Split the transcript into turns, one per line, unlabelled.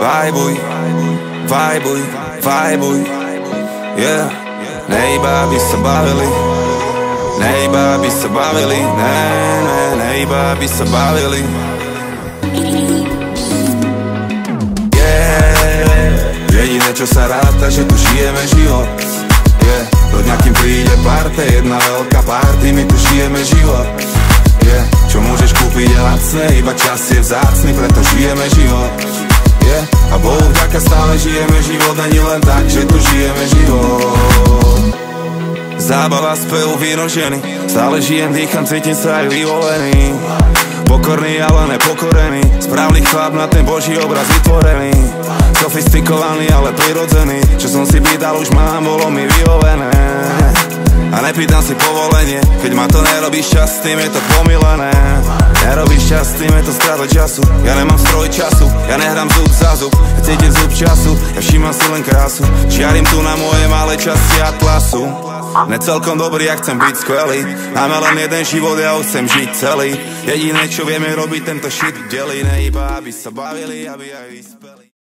Vajbuj, vajbuj, vajbuj, yeah. Ne iba by sa bavili, ne iba by sa bavili, ne iba by sa bavili. Jediné čo sa ráta, že tu žijeme život, yeah. Do dňa kým príde parte, jedna veľká party, my tu žijeme život, yeah. Čo môžeš kúpiť je lacné, iba čas je vzácny, preto žijeme život, yeah. A Bohu vďaka stále žijeme život, ani len tak, že tu žijeme život. Zábava, spev, víno, ženy, stále žijem, dýcham, cítim sa aj vyvolený. Pokorný, ale nepokorený, správny chlap na ten Boží obraz vytvorený. Sofistikovaný, ale prirodzený, čo som si pýtal, už mám, bolo mi vyhovené. A nepýtam si povolenie, keď ma to nerobí šťastným, je to pomilené. Nerobíš šťastným, je to strata času, ja nemám stroj času, ja nehrám zub za zub, ja cítim zub času, ja všímam si len krásu, žiarím tu na moje malé časti atlasu. Necelkom dobrý, ja chcem byť skvelý, máme len jeden život, ja ho chcem žiť celý. Jediné čo vieme robiť, tento shit delí, ne iba aby sa bavili, aby aj vyspeli.